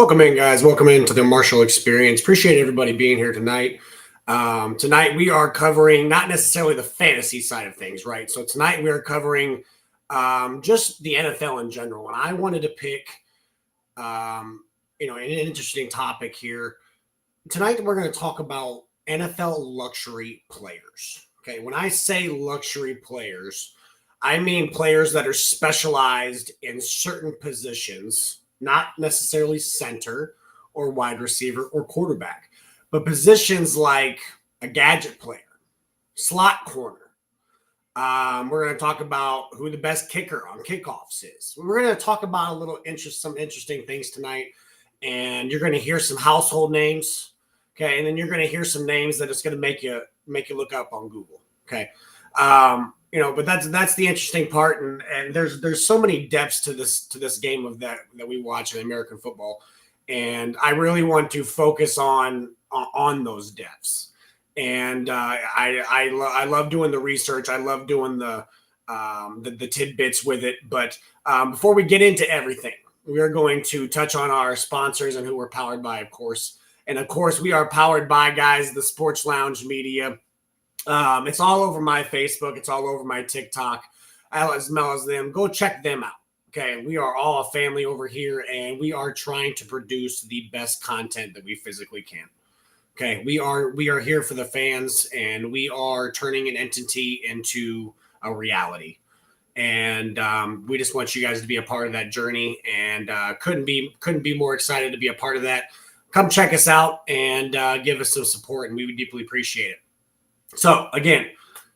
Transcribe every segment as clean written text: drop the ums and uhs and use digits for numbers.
Welcome in, guys. Welcome into the Marshall Experience. Appreciate everybody being here tonight. Tonight we are covering not necessarily the fantasy side of things, right? So tonight we are covering just the NFL in general, and I wanted to pick, an interesting topic here tonight. We're going to talk about NFL luxury players. Okay, when I say luxury players, I mean players that are specialized in certain positions, not necessarily center or wide receiver or quarterback, but positions like a gadget player, slot corner. We're going to talk about who the best kicker on kickoffs is. We're going to talk about some interesting things tonight, and you're going to hear some household names, okay, and then you're going to hear some names that it's going to make you look up on Google, okay. But that's the interesting part, and there's so many depths to this game of that we watch in American football, and I really want to focus on those depths. And I love doing the research. I love doing the tidbits with it. But before we get into everything, we are going to touch on our sponsors and who we're powered by, of course. And of course, we are powered by, guys, the Sports Lounge Media. It's all over my Facebook. It's all over my TikTok, as well as them. Go check them out. Okay. We are all a family over here, and we are trying to produce the best content that we physically can. Okay. We are here for the fans, and we are turning an entity into a reality. And we just want you guys to be a part of that journey, and couldn't be more excited to be a part of that. Come check us out and give us some support, and we would deeply appreciate it. So, again,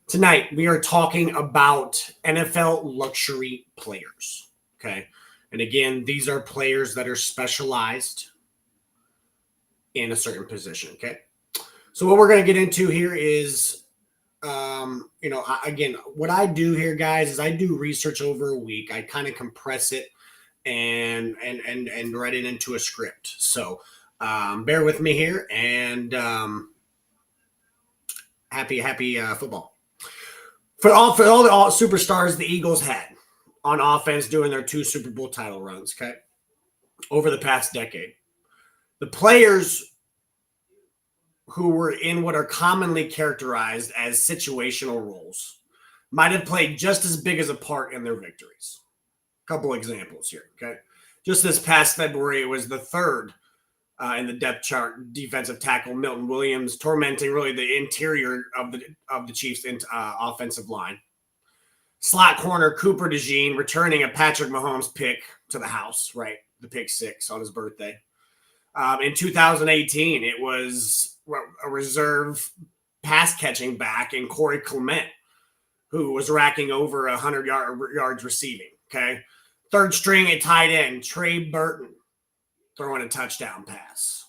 tonight we are talking about NFL luxury players, okay? And again, these are players that are specialized in a certain position, okay? So what we're going to get into here is, again, what I do here, guys, is I do research over a week. I kind of compress it and write it into a script. So bear with me here, and happy football. For all the superstars the Eagles had on offense during their 2 Super Bowl title runs, okay, over the past decade. The players who were in what are commonly characterized as situational roles might have played just as big as a part in their victories. A couple examples here, okay? Just this past February, it was the third in the depth chart, defensive tackle Milton Williams, tormenting really the interior of the Chiefs' offensive line. Slot corner Cooper DeJean returning a Patrick Mahomes pick to the house, right? The pick 6 on his birthday. In 2018, it was a reserve pass catching back in Corey Clement, who was racking over 100 yards receiving. Okay, third string at tight end Trey Burton, throwing a touchdown pass.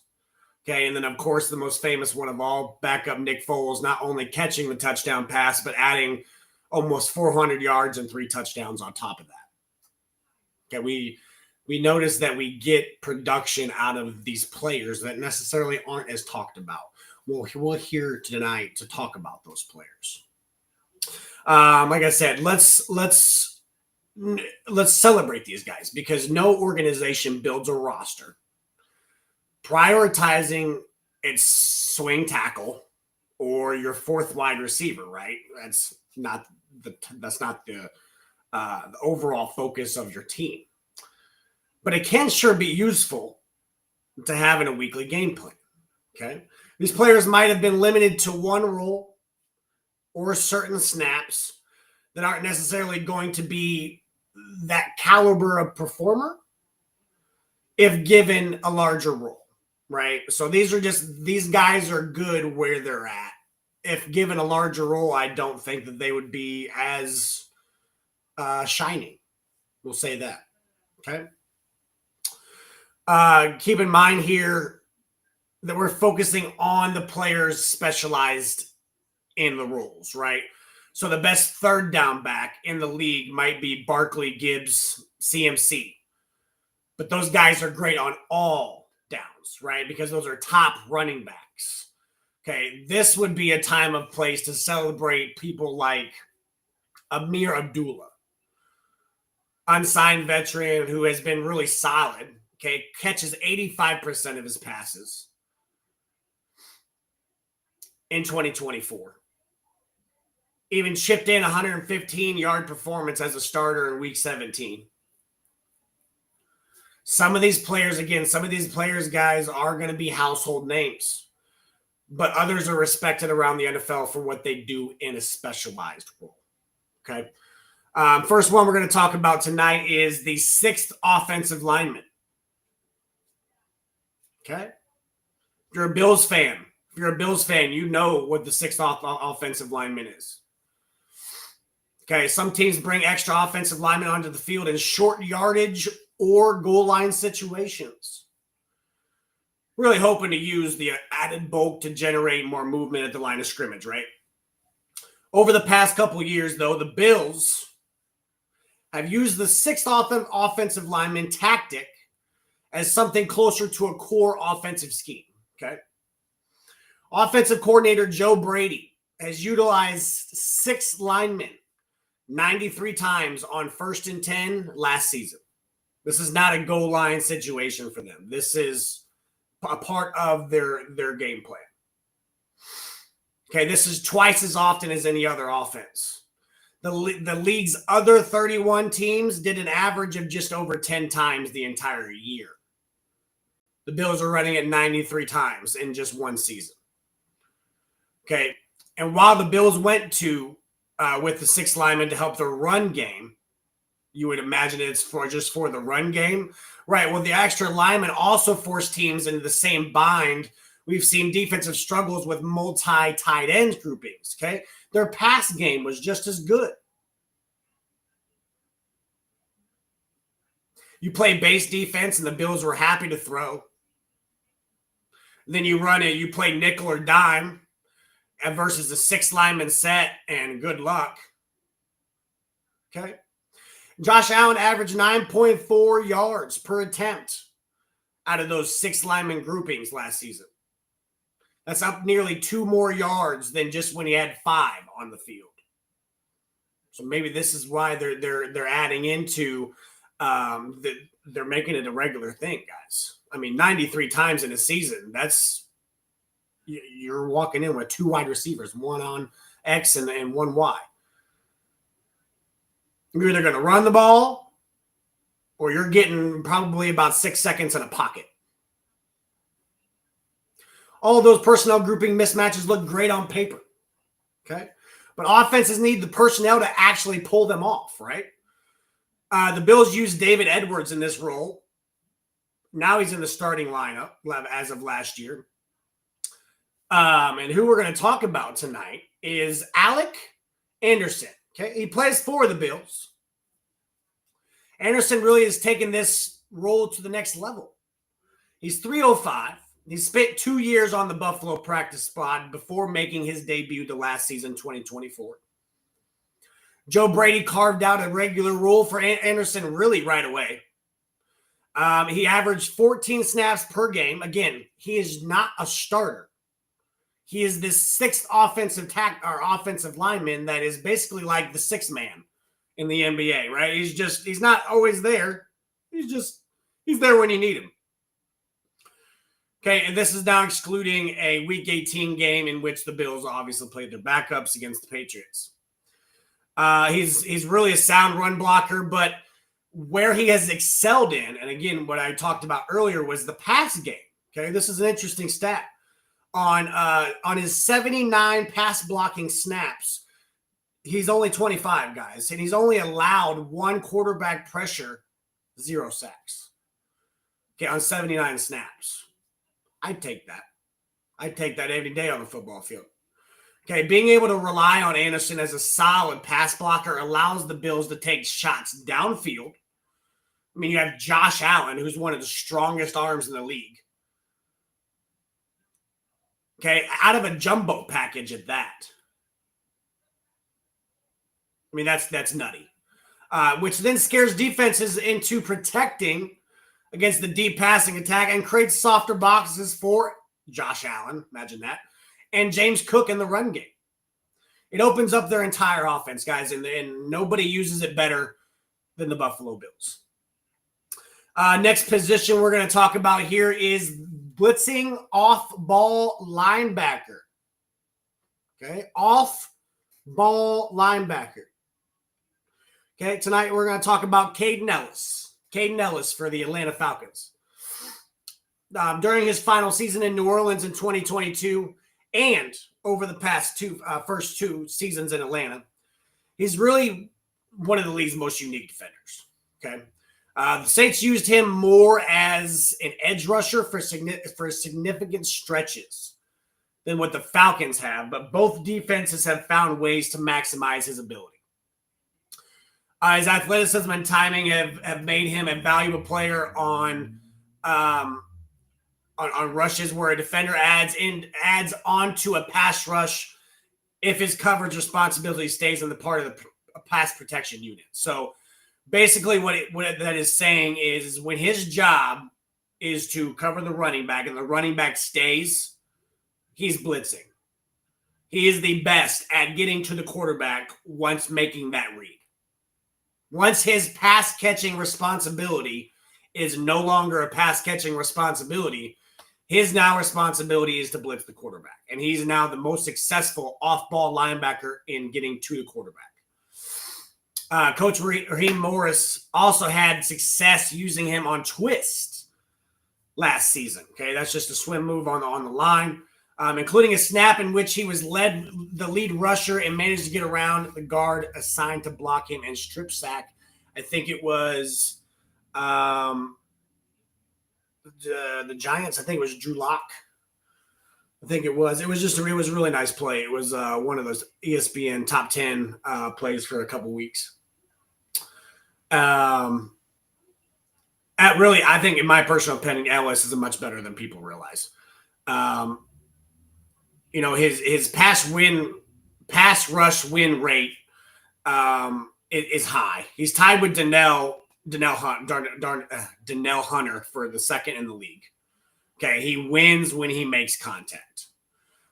Okay, and then, of course, the most famous one of all, backup Nick Foles, not only catching the touchdown pass, but adding almost 400 yards and 3 touchdowns on top of that. Okay, we notice that we get production out of these players that necessarily aren't as talked about. We're here tonight to talk about those players. Like I said, let's celebrate these guys, because no organization builds a roster prioritizing its swing tackle or your 4th wide receiver, right? That's not the overall focus of your team. But it can sure be useful to have in a weekly game plan, okay? These players might have been limited to one role or certain snaps that aren't necessarily going to be that caliber of performer if given a larger role, right? So these guys are good where they're at. If given a larger role, I don't think that they would be as shining. We'll say that, okay? Keep in mind here that we're focusing on the players specialized in the roles, right? So the best third down back in the league might be Barkley, Gibbs, CMC. But those guys are great on all downs, right? Because those are top running backs. Okay, this would be a time of place to celebrate people like Amir Abdullah, unsigned veteran who has been really solid, Okay, catches 85% of his passes in 2024. Even chipped in 115-yard performance as a starter in week 17. Some of these players, guys, are going to be household names, but others are respected around the NFL for what they do in a specialized role. Okay. First one we're going to talk about tonight is the 6th offensive lineman. Okay. If you're a Bills fan, you know what the 6th offensive lineman is. Okay. Some teams bring extra offensive linemen onto the field in short yardage or goal line situations. Really hoping to use the added bulk to generate more movement at the line of scrimmage, right? Over the past couple of years, though, the Bills have used the 6th offensive lineman tactic as something closer to a core offensive scheme, okay? Offensive coordinator Joe Brady has utilized 6 linemen 93 times on 1st and 10 last season. This is not a goal line situation for them. This is a part of their game plan. Okay, this is twice as often as any other offense. The league's other 31 teams did an average of just over 10 times the entire year. The Bills are running it 93 times in just one season. Okay, and while the Bills went to with the 6 linemen to help the run game, you would imagine it's for the run game. Right. Well, the extra linemen also force teams into the same bind. We've seen defensive struggles with multi-tight ends groupings. Okay. Their pass game was just as good. You play base defense and the Bills were happy to throw. Then you play nickel or dime versus the 6 lineman set, and good luck. Okay. Josh Allen averaged 9.4 yards per attempt out of those 6 lineman groupings last season. That's up nearly 2 more yards than just when he had 5 on the field. So maybe this is why they're adding into they're making it a regular thing, guys. I mean, 93 times in a season, you're walking in with 2 wide receivers, one on X and one Y. You're either going to run the ball or you're getting probably about 6 seconds in a pocket. All of those personnel grouping mismatches look great on paper. Okay. But offenses need the personnel to actually pull them off, right? The Bills used David Edwards in this role. Now he's in the starting lineup as of last year. And who we're going to talk about tonight is Alec Anderson. Okay, he plays for the Bills. Anderson really has taken this role to the next level. He's 305. He spent 2 years on the Buffalo practice squad before making his debut the last season, 2024. Joe Brady carved out a regular role for Anderson really right away. He averaged 14 snaps per game. Again, he is not a starter. He is this 6th offensive lineman that is basically like the 6th man in the NBA, right? He's not always there. He's there when you need him. Okay, and this is now excluding a Week 18 game in which the Bills obviously played their backups against the Patriots. He's really a sound run blocker, but where he has excelled in, and again, what I talked about earlier was the pass game. Okay, this is an interesting stat. On his 79 pass blocking snaps, he's only 25, guys, and he's only allowed 1 quarterback pressure, 0 sacks. Okay, on 79 snaps. I'd take that. I'd take that every day on the football field. Okay, being able to rely on Anderson as a solid pass blocker allows the Bills to take shots downfield. I mean, you have Josh Allen, who's one of the strongest arms in the league. Okay, out of a jumbo package at that. I mean, that's nutty. Which then scares defenses into protecting against the deep passing attack and creates softer boxes for Josh Allen, imagine that, and James Cook in the run game. It opens up their entire offense, guys, and nobody uses it better than the Buffalo Bills. Next position we're going to talk about here is blitzing off-ball linebacker. Okay, off-ball linebacker. Okay, tonight we're going to talk about Caden Ellis. Caden Ellis for the Atlanta Falcons. During his final season in New Orleans in 2022 and over the past first two seasons in Atlanta, he's really one of the league's most unique defenders. Okay, the Saints used him more as an edge rusher for significant stretches than what the Falcons have, but both defenses have found ways to maximize his ability. His athleticism and timing have made him a valuable player on rushes where a defender adds onto a pass rush if his coverage responsibility stays in the part of the pass protection unit. So basically what that is saying is when his job is to cover the running back and the running back stays, he's blitzing. He is the best at getting to the quarterback once making that read. Once his pass-catching responsibility is no longer a pass-catching responsibility, his now responsibility is to blitz the quarterback. And he's now the most successful off-ball linebacker in getting to the quarterback. Coach Raheem Morris also had success using him on twist last season. Okay, that's just a swim move on the line. Including a snap in which he was the lead rusher and managed to get around the guard assigned to block him and strip sack. I think it was the Giants. I think it was Drew Lock. I think it was. It was a really nice play. It was one of those ESPN top 10 plays for a couple weeks. I think, in my personal opinion, Ellis is much better than people realize. His pass rush win rate is high. He's tied with Donnell Hunter for the second in the league. Okay, he wins when he makes contact.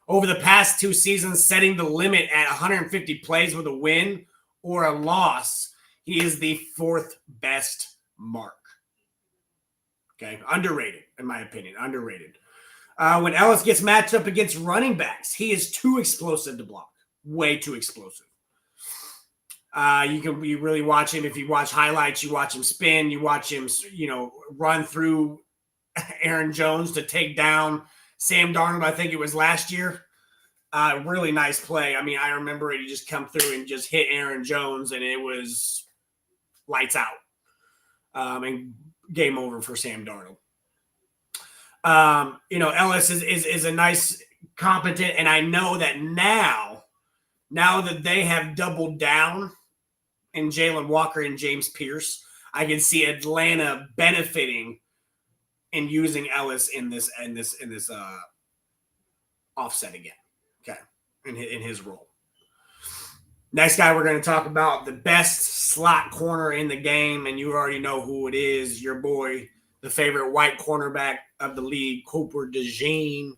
Over the past two seasons, setting the limit at 150 plays with a win or a loss, he is the fourth best mark. Okay, underrated, in my opinion, underrated. When Ellis gets matched up against running backs, he is too explosive to block. Way too explosive. You really watch him. If you watch highlights, you watch him spin. You watch him, run through Aaron Jones to take down Sam Darnold. I think it was last year. Really nice play. I mean, I remember it. He just come through and just hit Aaron Jones, and it was lights out. And game over for Sam Darnold. Ellis is a nice, competent, and I know that now that they have doubled down in Jalen Walker and James Pierce, I can see Atlanta benefiting in using Ellis in this offset again. Okay, in his role. Next guy we're going to talk about, the best slot corner in the game, and you already know who it is. Your boy, the favorite white cornerback of the league, Cooper DeJean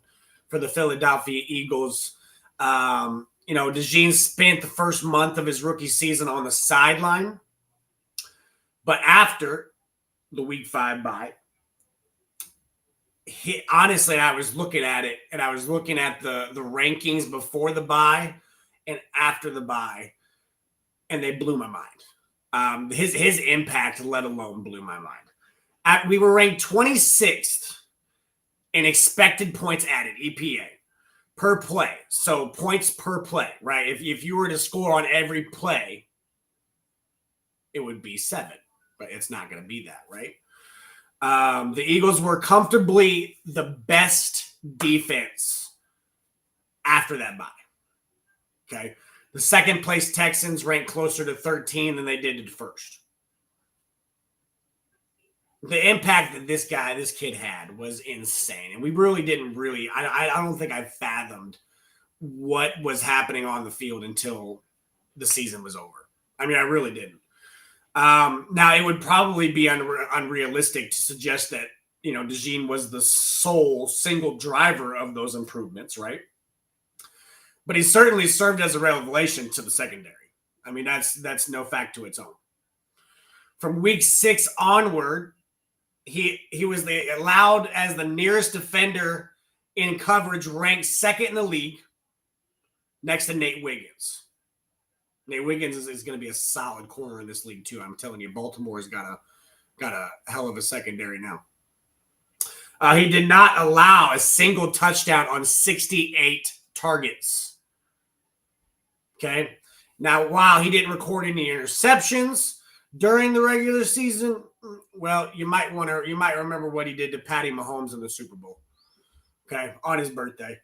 for the Philadelphia Eagles. DeJean spent the first month of his rookie season on the sideline, but after the Week 5 bye, honestly, I was looking at it, and I was looking at the rankings before the bye and after the bye, and they blew my mind. His impact, let alone, blew my mind. We were ranked 26th in expected points added, EPA, per play. So points per play, right? If you were to score on every play, it would be 7, but it's not going to be that, right? The Eagles were comfortably the best defense after that bye. Okay. The second place Texans ranked closer to 13 than they did to the first. The impact that this kid had was insane. And we really didn't I don't think I fathomed what was happening on the field until the season was over. I mean, I really didn't. Now, it would probably be unrealistic to suggest that, DeJean was the sole single driver of those improvements, right? But he certainly served as a revelation to the secondary. I mean, that's no fact to its own. From week 6 onward, He was allowed as the nearest defender in coverage, ranked second in the league, next to Nate Wiggins. Nate Wiggins is going to be a solid corner in this league too. I'm telling you, Baltimore's got a hell of a secondary now. He did not allow a single touchdown on 68 targets. Okay. Now, while he didn't record any interceptions during the regular season, well, you might remember what he did to Patty Mahomes in the Super Bowl. Okay, on his birthday.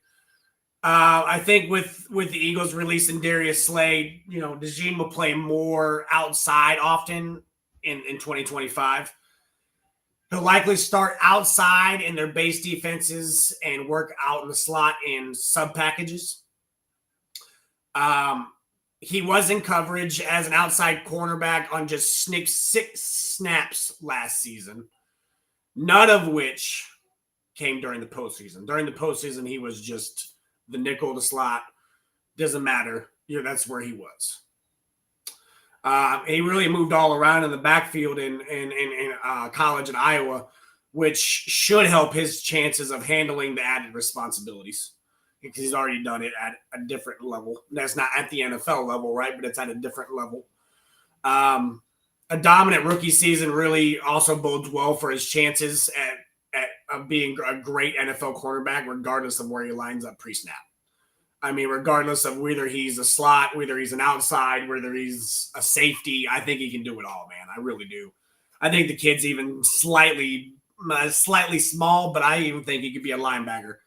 I think with the Eagles releasing Darius Slay, DeJean will play more outside often in 2025. He'll likely start outside in their base defenses and work out in the slot in sub packages. He was in coverage as an outside cornerback on just 6 snaps last season, none of which came during the postseason. During the postseason, he was just the nickel, the slot. Doesn't matter. That's where he was. He really moved all around in the backfield in college in Iowa, which should help his chances of handling the added responsibilities, because he's already done it at a different level. That's not at the NFL level, right? But it's at a different level. A dominant rookie season really also bodes well for his chances of being a great NFL cornerback, regardless of where he lines up pre-snap. I mean, regardless of whether he's a slot, whether he's an outside, whether he's a safety, I think he can do it all, man. I really do. I think the kid's even slightly small, but I even think he could be a linebacker.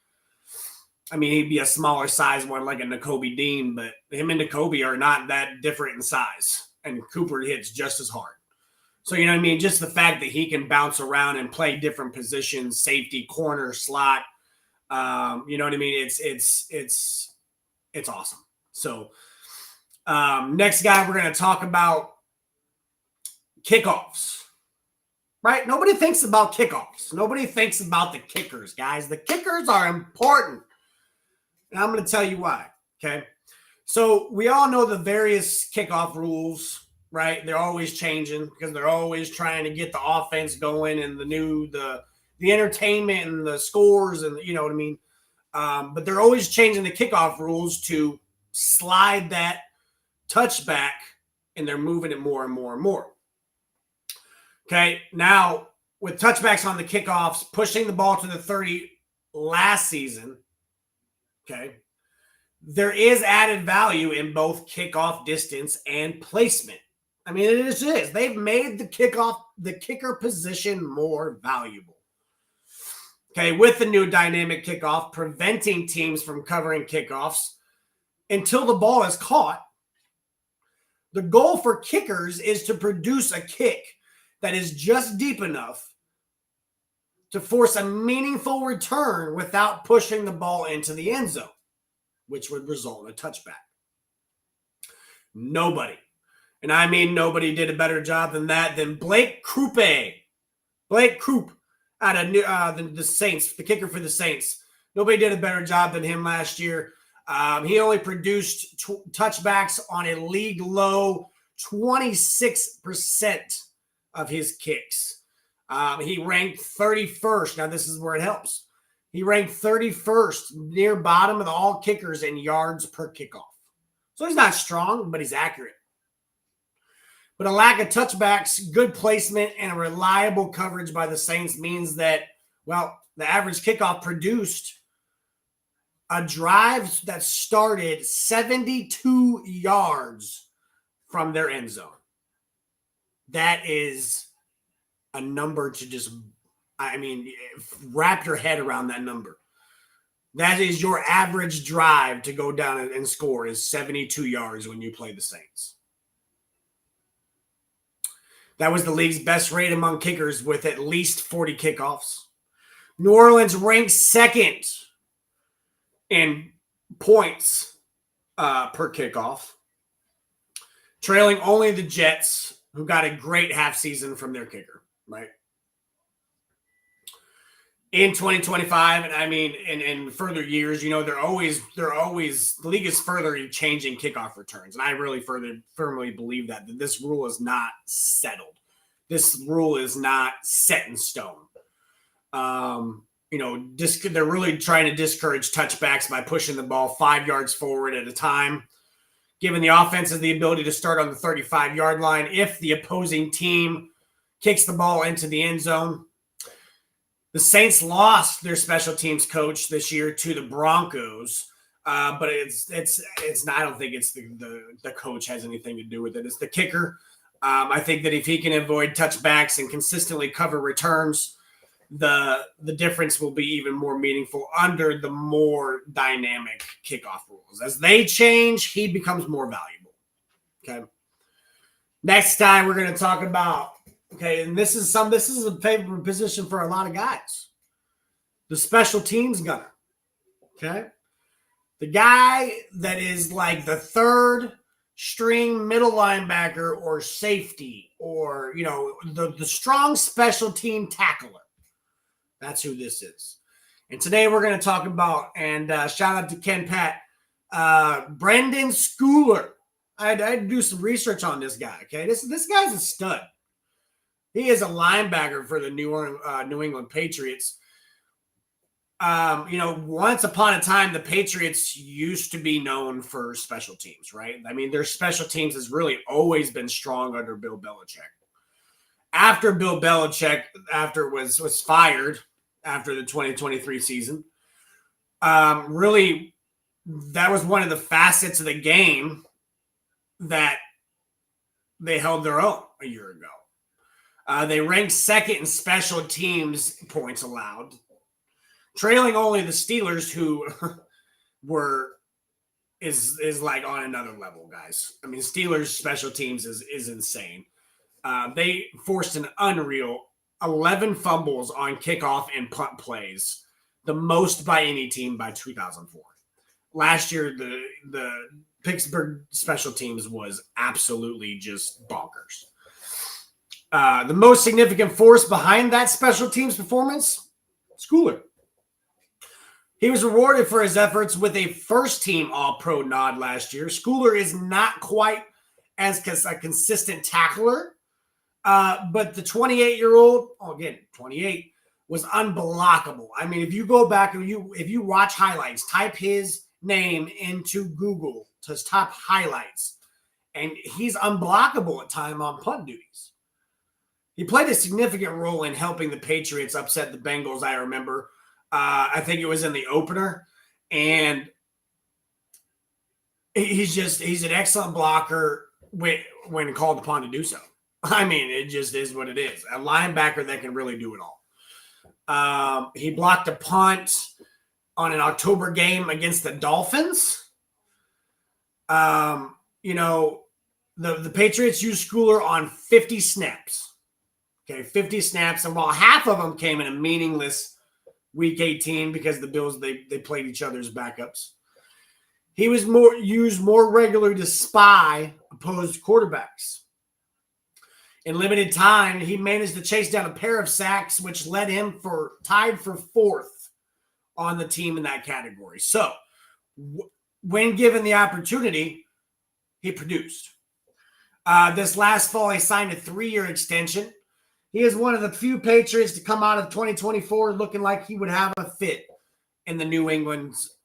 I mean, he'd be a smaller size one like a Nakobe Dean, but him and Nakobe are not that different in size. And Cooper hits just as hard. So, you know what I mean? Just the fact that he can bounce around and play different positions, safety, corner, slot, you know what I mean? It's awesome. So, next guy we're going to talk about kickoffs. Right? Nobody thinks about kickoffs. Nobody thinks about the kickers, guys. The kickers are important. And I'm going to tell you why, okay? So we all know the various kickoff rules, right? They're always changing because they're always trying to get the offense going and the entertainment and the scores and you know what I mean? But they're always changing the kickoff rules to slide that touchback, and they're moving it more and more and more. Okay, now with touchbacks on the kickoffs, pushing the ball to the 30 last season, okay, there is added value in both kickoff distance and placement. I mean, it is. They've made the kicker position more valuable. Okay, with the new dynamic kickoff, preventing teams from covering kickoffs until the ball is caught. The goal for kickers is to produce a kick that is just deep enough to force a meaningful return without pushing the ball into the end zone, which would result in a touchback. Nobody, and I mean nobody, did a better job than Blake Krupp. Blake Krupp out of the Saints, the kicker for the Saints. Nobody did a better job than him last year. He only produced touchbacks on a league low 26% of his kicks. He ranked 31st. Now, this is where it helps. He ranked 31st, near bottom of all kickers in yards per kickoff. So he's not strong, but he's accurate. But a lack of touchbacks, good placement, and a reliable coverage by the Saints means that, well, the average kickoff produced a drive that started 72 yards from their end zone. That is a number to just, I mean, wrap your head around that number. That is your average drive to go down and score is 72 yards when you play the Saints. That was the league's best rate among kickers with at least 40 kickoffs. New Orleans ranked second in points per kickoff, trailing only the Jets, who got a great half season from their kicker, right? In 2025, and I mean, in further years, you know, they're always the league is further changing kickoff returns, and I really firmly believe that this rule is not settled. This rule is not set in stone. They're really trying to discourage touchbacks by pushing the ball 5 yards forward at a time, giving the offenses the ability to start on the 35-yard line if the opposing team kicks the ball into the end zone. The Saints lost their special teams coach this year to the Broncos, but it's not. I don't think it's the coach has anything to do with it. It's the kicker. I think that if he can avoid touchbacks and consistently cover returns, the difference will be even more meaningful under the more dynamic kickoff rules. As they change, he becomes more valuable. Okay. Next time we're going to talk about. Okay, and this is a favorite position for a lot of guys. The special teams gunner. Okay. The guy that is like the third string middle linebacker or safety or, the strong special team tackler. That's who this is. And today we're going to talk about, and shout out to Ken Pat, Brendan Schooler. I had to do some research on this guy. Okay, this guy's a stud. He is a linebacker for the New England Patriots. Once upon a time, the Patriots used to be known for special teams, right? I mean, their special teams has really always been strong under Bill Belichick. After Bill Belichick, was fired after the 2023 season, really, that was one of the facets of the game that they held their own a year ago. They ranked second in special teams points allowed, trailing only the Steelers, who is like on another level, guys. I mean, Steelers special teams is insane. They forced an unreal 11 fumbles on kickoff and punt plays, the most by any team by 2004. Last year, the Pittsburgh special teams was absolutely just bonkers. The most significant force behind that special teams performance, Schooler. He was rewarded for his efforts with a first-team All-Pro nod last year. Schooler is not quite as a consistent tackler, but the 28-year-old, again, 28, was unblockable. I mean, if you go back and if you watch highlights, type his name into Google to top highlights, and he's unblockable at time on punt duties. He played a significant role in helping the Patriots upset the Bengals, I remember. I think it was in the opener. And he's an excellent blocker when called upon to do so. I mean, it just is what it is. A linebacker that can really do it all. He blocked a punt on an October game against the Dolphins. The Patriots used Schooler on 50 snaps. Okay, 50 snaps, and while half of them came in a meaningless Week 18 because the Bills, they played each other's backups, he was used more regularly to spy opposed quarterbacks. In limited time, he managed to chase down a pair of sacks, which led him tied for fourth on the team in that category. So, when given the opportunity, he produced. This last fall, he signed a 3-year extension. He is one of the few Patriots to come out of 2024 looking like he would have a fit in the New England's,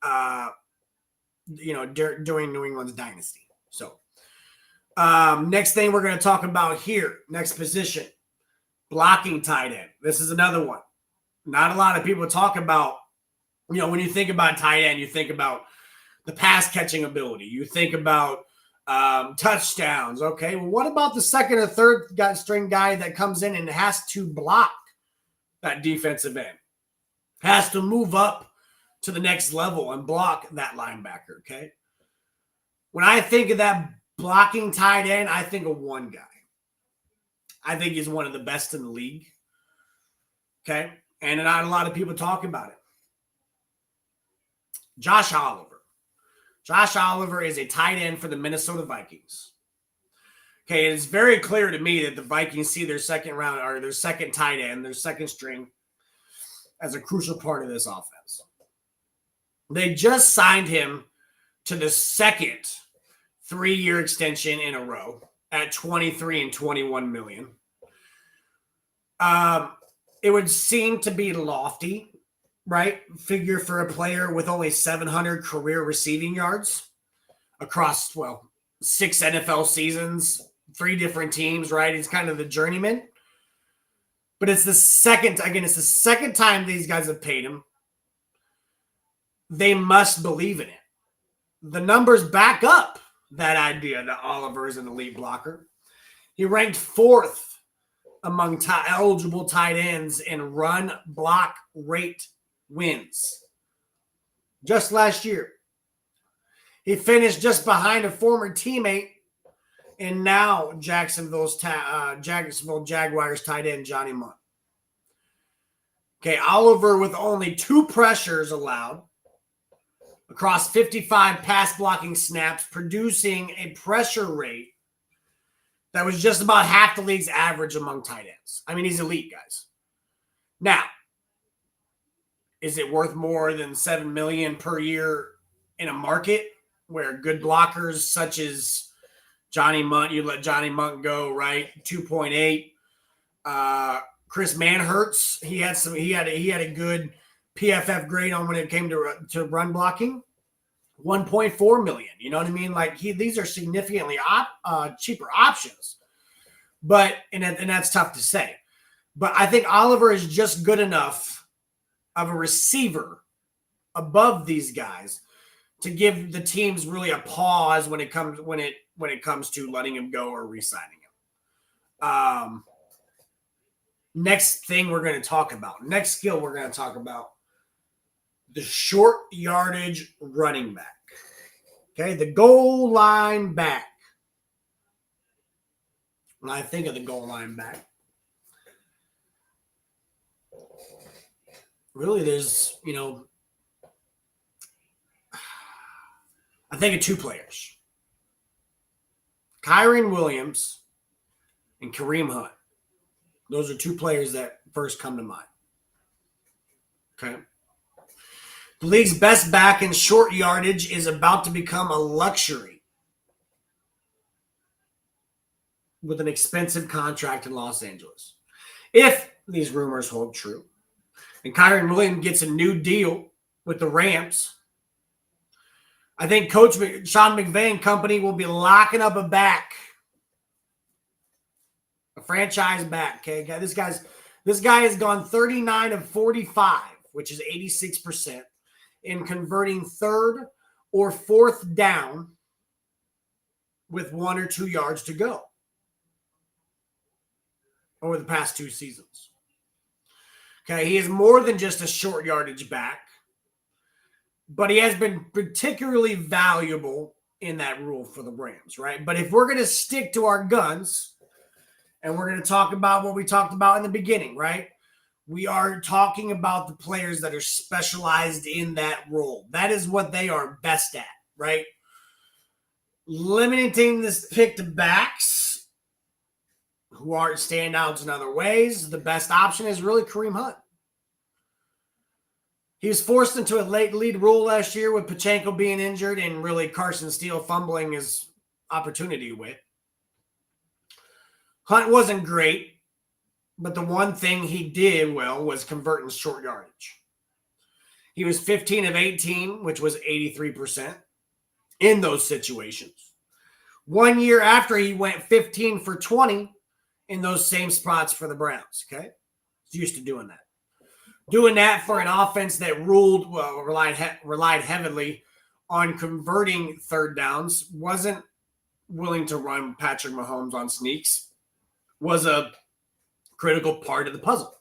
during New England's dynasty. So, next thing we're going to talk about here, next position, blocking tight end. This is another one. Not a lot of people talk about, when you think about tight end, you think about the pass catching ability. You think about touchdowns. Okay, well, what about the second or third string guy that comes in and has to block that defensive end? Has to move up to the next level and block that linebacker, okay? When I think of that blocking tight end, I think of one guy. I think he's one of the best in the league, okay? And not a lot of people talk about it. Josh Oliver. Josh Oliver is a tight end for the Minnesota Vikings. Okay, it is very clear to me that the Vikings see their second round or their second tight end, their second string, as a crucial part of this offense. They just signed him to the second 3-year extension in a row at $23 and $21 million. It would seem to be lofty, right? Figure for a player with only 700 career receiving yards across, well, 6 NFL seasons, 3 different teams, right? He's kind of the journeyman. But it's the second time these guys have paid him. They must believe in it. The numbers back up that idea that Oliver is an elite blocker. He ranked 4th among eligible tight ends in run block rate wins just last year. He finished just behind a former teammate and now Jacksonville Jaguars tight end Johnny Mundt. Okay, Oliver with only 2 pressures allowed across 55 pass blocking snaps, producing a pressure rate that was just about half the league's average among tight ends. I mean, he's elite, guys. Now, is it worth more than $7 million per year in a market where good blockers such as Johnny Mundt, you let Johnny Mundt go, right? 2.8. Chris Manhertz, he had a good PFF grade on when it came to run blocking. 1.4 million. You know what I mean? Like these are significantly cheaper options. But and that's tough to say. But I think Oliver is just good enough of a receiver above these guys to give the teams really a pause when it comes to letting him go or re-signing him. Next thing we're going to talk about, next skill we're going to talk about, the short yardage running back. Okay, the goal line back. When I think of the goal line back, really there's, I think of 2 players. Kyren Williams and Kareem Hunt. Those are 2 players that first come to mind. Okay. The league's best back in short yardage is about to become a luxury with an expensive contract in Los Angeles. If these rumors hold true, and Kyren Williams gets a new deal with the Rams, I think Coach Sean McVay and company will be locking up a back. A franchise back, okay? This guy has gone 39 of 45, which is 86%, in converting 3rd or 4th down with 1 or 2 yards to go over the past 2 seasons. Okay, he is more than just a short yardage back, but he has been particularly valuable in that role for the Rams, right? But if we're going to stick to our guns, and we're going to talk about what we talked about in the beginning, right? We are talking about the players that are specialized in that role. That is what they are best at, right? Limiting this pick to backs who aren't standouts in other ways, the best option is really Kareem Hunt. He was forced into a late lead role last year with Pacheco being injured and really Carson Steele fumbling his opportunity away. Hunt wasn't great, but the one thing he did well was convert in short yardage. He was 15 of 18, which was 83% in those situations. 1 year after, he went 15 for 20 in those same spots for the Browns, okay? He's used to doing that. Doing that for an offense that relied heavily on converting 3rd downs, wasn't willing to run Patrick Mahomes on sneaks, was a critical part of the puzzle.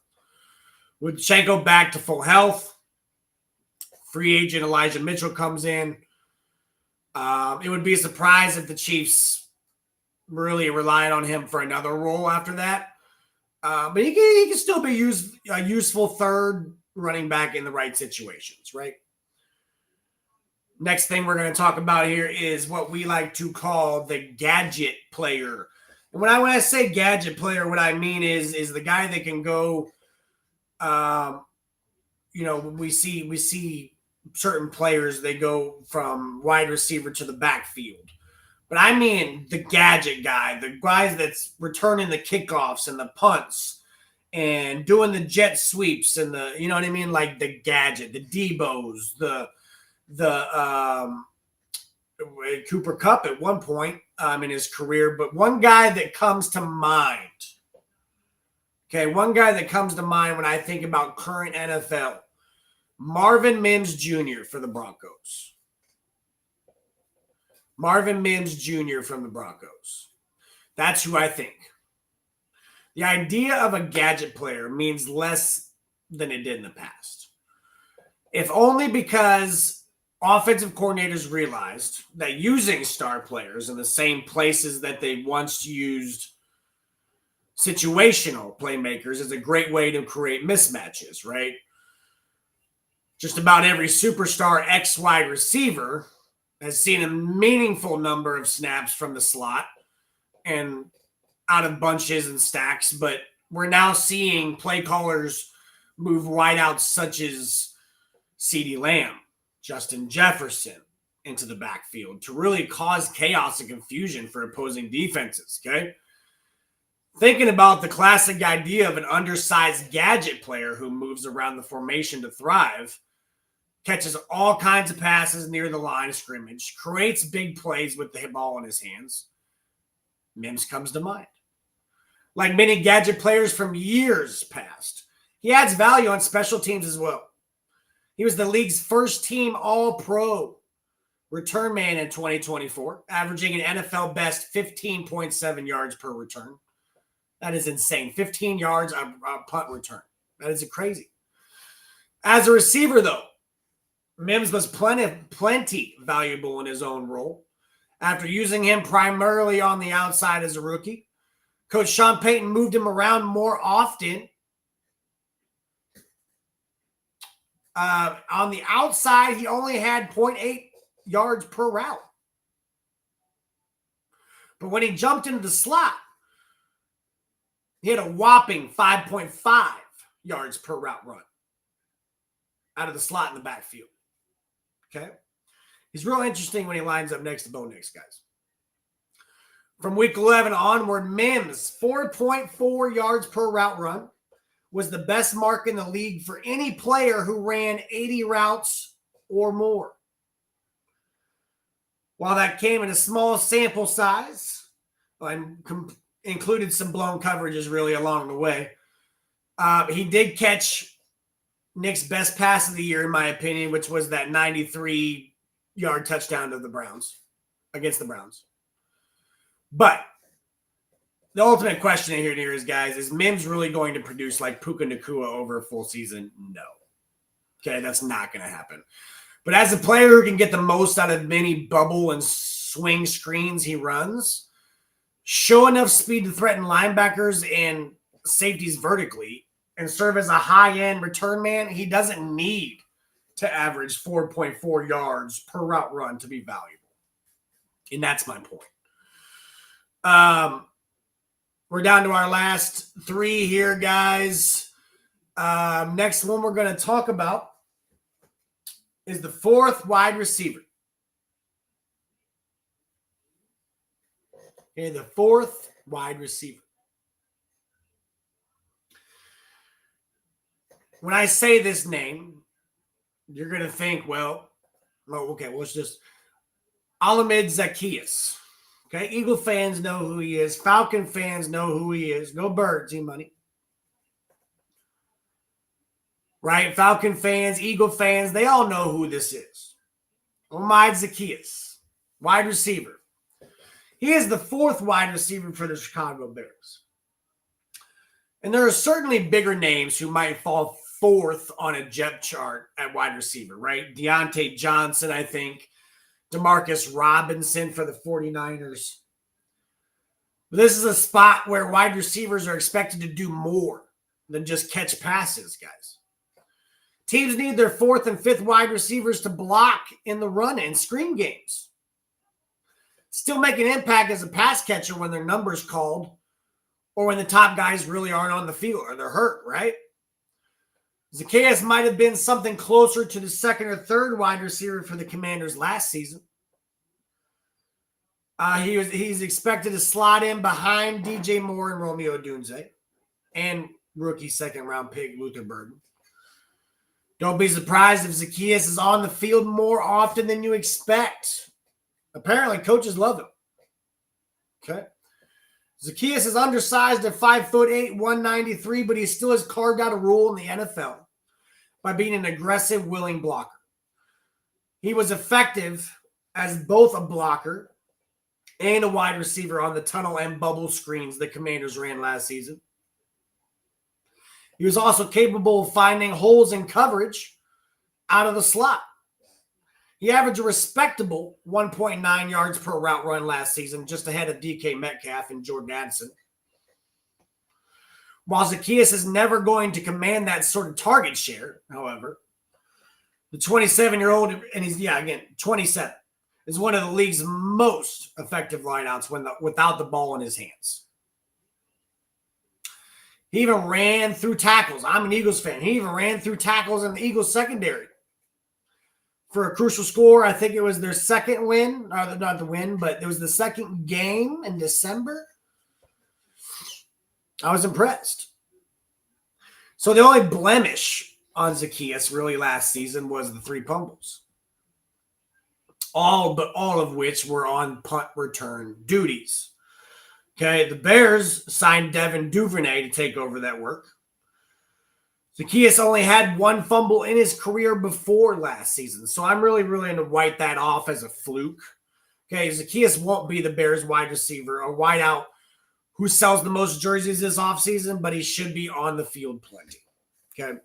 With Pacheco back to full health, free agent Elijah Mitchell comes in. It would be a surprise if the Chiefs really relied on him for another role after that. But he can still be a useful 3rd running back in the right situations, right? Next thing we're going to talk about here is what we like to call the gadget player. And when I say gadget player, what I mean is the guy that can go, we see certain players, they go from wide receiver to the backfield. But I mean the gadget guy, the guys that's returning the kickoffs and the punts and doing the jet sweeps and the, you know what I mean? Like the gadget, the Debos, the Cooper Kupp at one point in his career. But one guy that comes to mind, okay, one guy that comes to mind when I think about current NFL, Marvin Mims Jr. for the Broncos. Marvin Mims Jr. from the Broncos. That's who I think. The idea of a gadget player means less than it did in the past. If only because offensive coordinators realized that using star players in the same places that they once used situational playmakers is a great way to create mismatches, right? Just about every superstar X wide receiver has seen a meaningful number of snaps from the slot and out of bunches and stacks, but we're now seeing play callers move wideouts such as CeeDee Lamb, Justin Jefferson into the backfield to really cause chaos and confusion for opposing defenses, okay? Thinking about the classic idea of an undersized gadget player who moves around the formation to thrive, catches all kinds of passes near the line of scrimmage, creates big plays with the ball in his hands, Mims comes to mind. Like many gadget players from years past, he adds value on special teams as well. He was the league's first team All-Pro return man in 2024, averaging an NFL best 15.7 yards per return. That is insane. 15 yards a punt return. That is crazy. As a receiver, though, Mims was plenty valuable in his own role. After using him primarily on the outside as a rookie, Coach Sean Payton moved him around more often. On the outside, he only had 0.8 yards per route. But when he jumped into the slot, he had a whopping 5.5 yards per route run out of the slot in the backfield. Okay? He's real interesting when he lines up next to Bo Nix, guys. From week 11 onward, Mims, 4.4 yards per route run, was the best mark in the league for any player who ran 80 routes or more. While that came in a small sample size and included some blown coverages really along the way, he did catch Nick's best pass of the year, in my opinion, which was that 93-yard touchdown to the Browns, against the Browns. But the ultimate question here is, guys, is Mims really going to produce like Puka Nacua over a full season? No. Okay, that's not going to happen. But as a player who can get the most out of many bubble and swing screens he runs, show enough speed to threaten linebackers and safeties vertically, and serve as a high-end return man, he doesn't need to average 4.4 yards per route run to be valuable. And that's my point. We're down to our last three here, guys. Next one we're going to talk about is the fourth wide receiver. Okay, the fourth wide receiver. When I say this name, you're going to think, well, it's just Alamid Zaccheaus. Okay, Eagle fans know who he is. Falcon fans know who he is. Go Birds, E-Money. Right? Falcon fans, Eagle fans, they all know who this is. Alamid Zaccheaus, wide receiver. He is the fourth wide receiver for the Chicago Bears. And there are certainly bigger names who might fall fourth on a depth chart at wide receiver, right? Deontay Johnson, I think. Demarcus Robinson for the 49ers. But this is a spot where wide receivers are expected to do more than just catch passes, guys. Teams need their fourth and fifth wide receivers to block in the run and screen games. Still make an impact as a pass catcher when their number's called or when the top guys really aren't on the field or they're hurt, right? Zaccheaus might have been something closer to the second or third wide receiver for the Commanders last season. He's expected to slot in behind DJ Moore and Romeo Dunze. And rookie second-round pick Luther Burden. Don't be surprised if Zaccheaus is on the field more often than you expect. Apparently, coaches love him. Okay. Zaccheaus is undersized at 5'8", 193, but he still has carved out a role in the NFL by being an aggressive, willing blocker. He was effective as both a blocker and a wide receiver on the tunnel and bubble screens the Commanders ran last season. He was also capable of finding holes in coverage out of the slot. He averaged a respectable 1.9 yards per route run last season, just ahead of DK Metcalf and Jordan Addison. While Zaccheaus is never going to command that sort of target share, however, the 27-year-old, and he's, 27, is one of the league's most effective lineouts without the ball in his hands. He even ran through tackles. I'm an Eagles fan. He even ran through tackles in the Eagles secondary for a crucial score. I think it was their second win, or not the win, but it was the second game in December. I was impressed. So the only blemish on Zaccheaus really last season was the 3 fumbles. All of which were on punt return duties. Okay, the Bears signed Devin Duvernay to take over that work. Zaccheaus only had 1 fumble in his career before last season, so I'm really going to write that off as a fluke. Okay, Zaccheaus won't be the Bears wide receiver or wideout who sells the most jerseys this offseason, but he should be on the field plenty. Okay.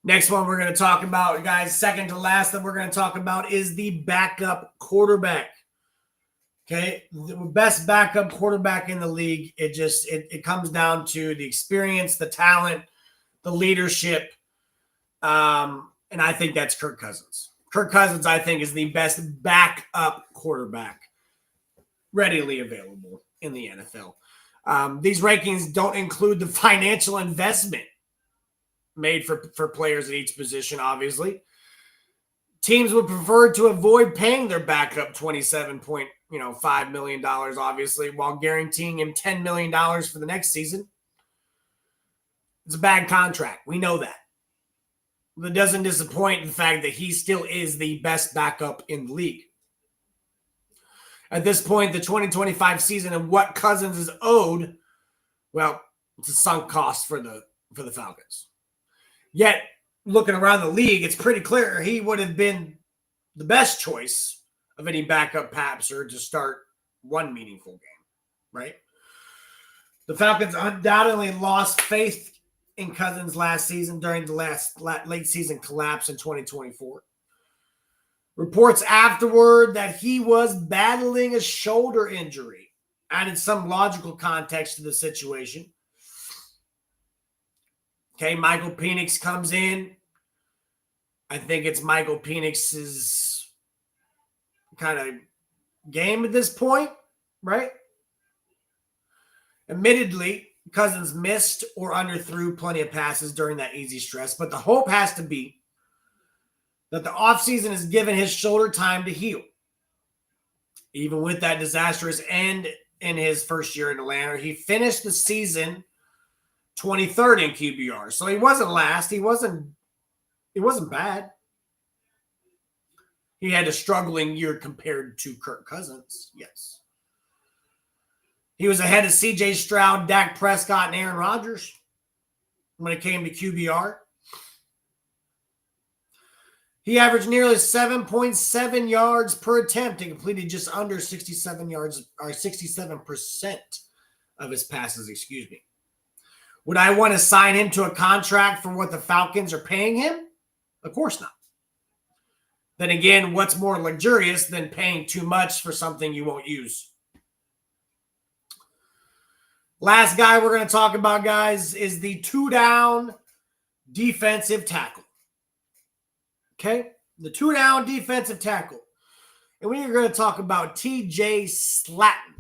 Next one we're going to talk about, guys, second to last that we're going to talk about is the backup quarterback. Okay, the best backup quarterback in the league. It comes down to the experience, the talent, the leadership, and I think that's Kirk Cousins. Kirk Cousins, I think, is the best backup quarterback readily available in the NFL. These rankings don't include the financial investment made for players at each position, obviously. Teams would prefer to avoid paying their backup $27.5 million, obviously, while guaranteeing him $10 million for the next season. It's a bad contract. We know that. But it doesn't disappoint the fact that he still is the best backup in the league. At this point, the 2025 season and what Cousins is owed, well, it's a sunk cost for the Falcons. Yet, looking around the league, it's pretty clear he would have been the best choice of any backup passer to start one meaningful game, right? The Falcons undoubtedly lost faith in Cousins last season during the late season collapse in 2024. Reports afterward that he was battling a shoulder injury added some logical context to the situation. Okay, Michael Penix comes in. I think it's Michael Penix's kind of game at this point, right? Admittedly, Cousins missed or underthrew plenty of passes during that easy stretch, but the hope has to be that the offseason has given his shoulder time to heal. Even with that disastrous end in his first year in Atlanta, he finished the season 23rd in QBR. So he wasn't last. He wasn't bad. He had a struggling year compared to Kirk Cousins. Yes. He was ahead of CJ Stroud, Dak Prescott, and Aaron Rodgers when it came to QBR. He averaged nearly 7.7 yards per attempt and completed just under 67 yards, or 67% of his passes, excuse me. Would I want to sign him to a contract for what the Falcons are paying him? Of course not. Then again, what's more luxurious than paying too much for something you won't use? Last guy we're going to talk about, guys, is the 2-down defensive tackle. Okay? The 2-down defensive tackle. And we are going to talk about TJ Slaton.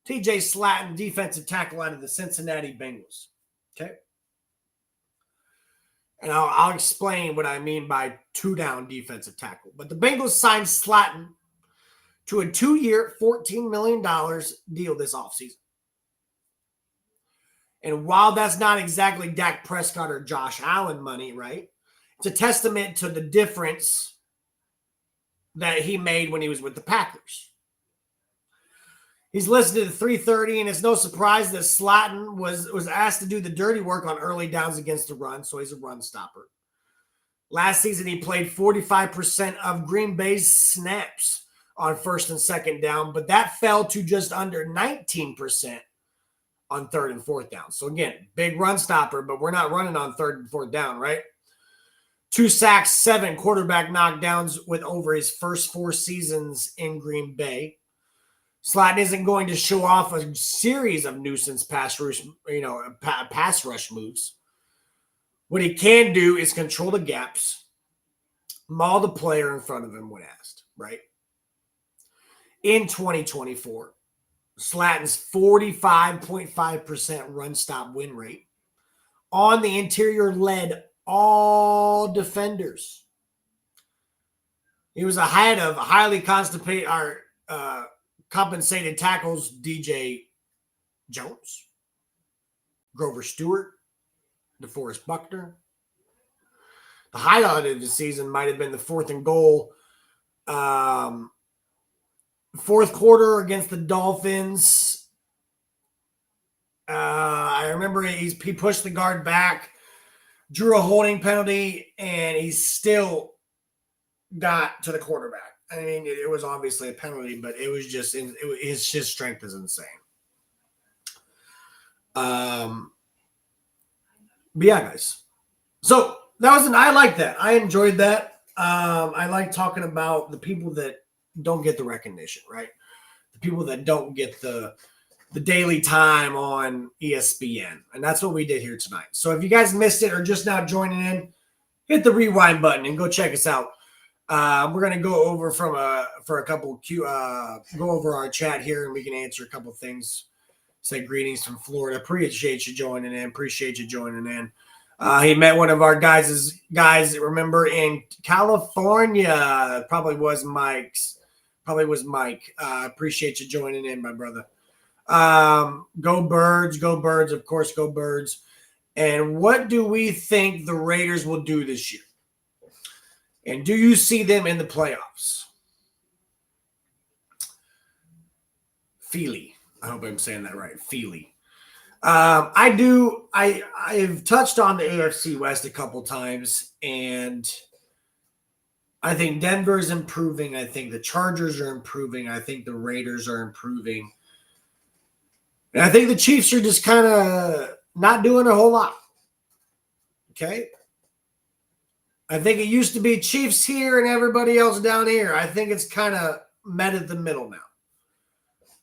TJ Slaton, defensive tackle out of the Cincinnati Bengals. Okay? And I'll explain what I mean by 2-down defensive tackle. But the Bengals signed Slaton to a 2-year, $14 million deal this offseason. And while that's not exactly Dak Prescott or Josh Allen money, right? It's a testament to the difference that he made when he was with the Packers. He's listed at 330, and it's no surprise that Slayton was asked to do the dirty work on early downs against the run, so he's a run stopper. Last season, he played 45% of Green Bay's snaps on first and second down, but that fell to just under 19% on third and fourth down. So again, big run stopper, but we're not running on third and fourth down, right? 2 sacks, 7 quarterback knockdowns with over his first 4 seasons in Green Bay. Slayton isn't going to show off a series of nuisance pass rush moves. What he can do is control the gaps, maul the player in front of him when asked, right? In 2024, Slayton's 45.5% run stop win rate on the interior led all defenders. He was ahead of highly compensated tackles DJ Jones, Grover Stewart, DeForest Buckner. The highlight of the season might have been the 4th and goal. Fourth quarter against the Dolphins. I remember he pushed the guard back, drew a holding penalty, and he still got to the quarterback. I mean, it was obviously a penalty, but it was just his strength is insane. But yeah, guys. So I like that. I enjoyed that. I like talking about the people that don't get the recognition, right? The people that don't get the daily time on ESPN. And that's what we did here tonight. So if you guys missed it or just now joining in, hit the rewind button and go check us out. We're going to go over go over our chat here, and we can answer a couple things. Say greetings from Florida. Appreciate you joining in. He met one of our guys, remember, in California. Probably was Mike. Appreciate you joining in, my brother. Go Birds. Of course, go Birds. And what do we think the Raiders will do this year? And do you see them in the playoffs? Feely. I hope I'm saying that right. Feely. I do. I've touched on the AFC West a couple times, and I think Denver's improving. I think the Chargers are improving. I think the Raiders are improving. And I think the Chiefs are just kind of not doing a whole lot. Okay? I think it used to be Chiefs here and everybody else down here. I think it's kind of met at the middle now.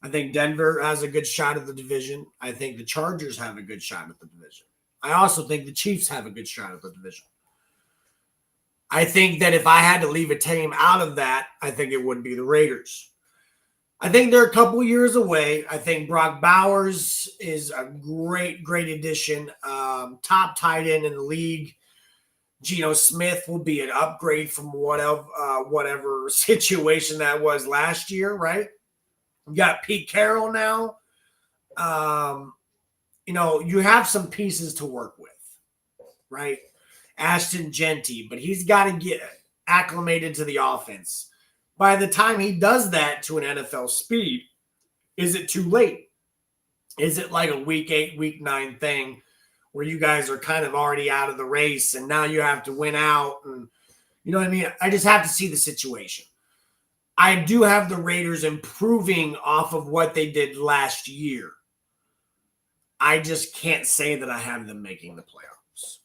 I think Denver has a good shot at the division. I think the Chargers have a good shot at the division. I also think the Chiefs have a good shot at the division. I think that if I had to leave a team out of that, I think it would be the Raiders. I think they're a couple years away. I think Brock Bowers is a great addition. Top tight end in the league. Geno Smith will be an upgrade from whatever situation that was last year, right? You got Pete Carroll now. You have some pieces to work with, right? Ashton Genty, but he's got to get acclimated to the offense. By the time he does that to an NFL speed, is it too late? Is it like a week 8, week 9 thing where you guys are kind of already out of the race and now you have to win out? And you know what I mean? I just have to see the situation. I do have the Raiders improving off of what they did last year. I just can't say that I have them making the playoffs.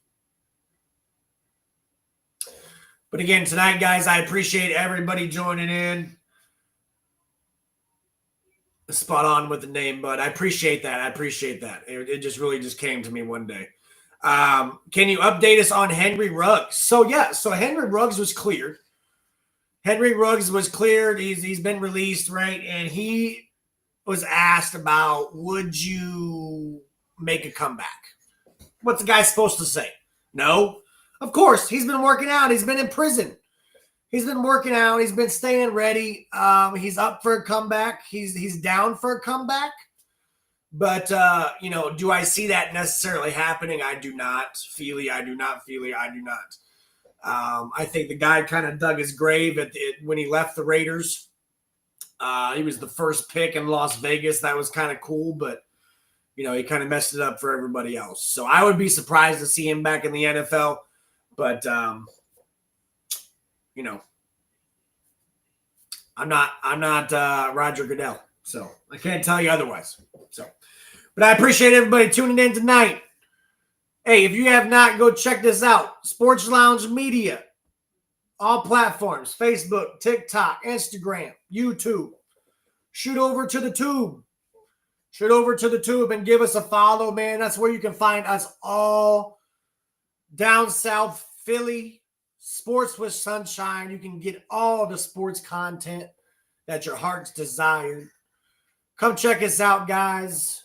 But again, tonight, guys, I appreciate everybody joining in. Spot on with the name, bud. I appreciate that. It just really just came to me one day. Can you update us on Henry Ruggs? So Henry Ruggs was cleared. He's been released, right? And he was asked about, would you make a comeback? What's the guy supposed to say? No. Of course, he's been working out. He's been in prison. He's been working out. He's been staying ready. He's up for a comeback. He's down for a comeback. But, do I see that necessarily happening? I do not. Feely, I do not. Feely, I do not. I think the guy kind of dug his grave when he left the Raiders. He was the first pick in Las Vegas. That was kind of cool, but, he kind of messed it up for everybody else. So I would be surprised to see him back in the NFL. But, I'm not Roger Goodell, so I can't tell you otherwise. But I appreciate everybody tuning in tonight. Hey, if you have not, go check this out. Sports Lounge Media, all platforms: Facebook, TikTok, Instagram, YouTube. Shoot over to the tube. Shoot over to the tube and give us a follow, man. That's where you can find us all down south Philly. Sports with Sunshine. You can get all the sports content that your heart's desired. Come check us out, guys.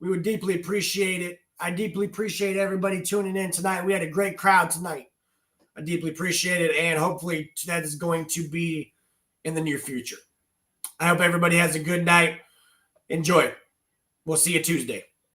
We would deeply appreciate it. I deeply appreciate everybody tuning in tonight. We had a great crowd tonight. I deeply appreciate it, and hopefully that is going to be in the near future. I hope everybody has a good night. Enjoy. We'll see you Tuesday.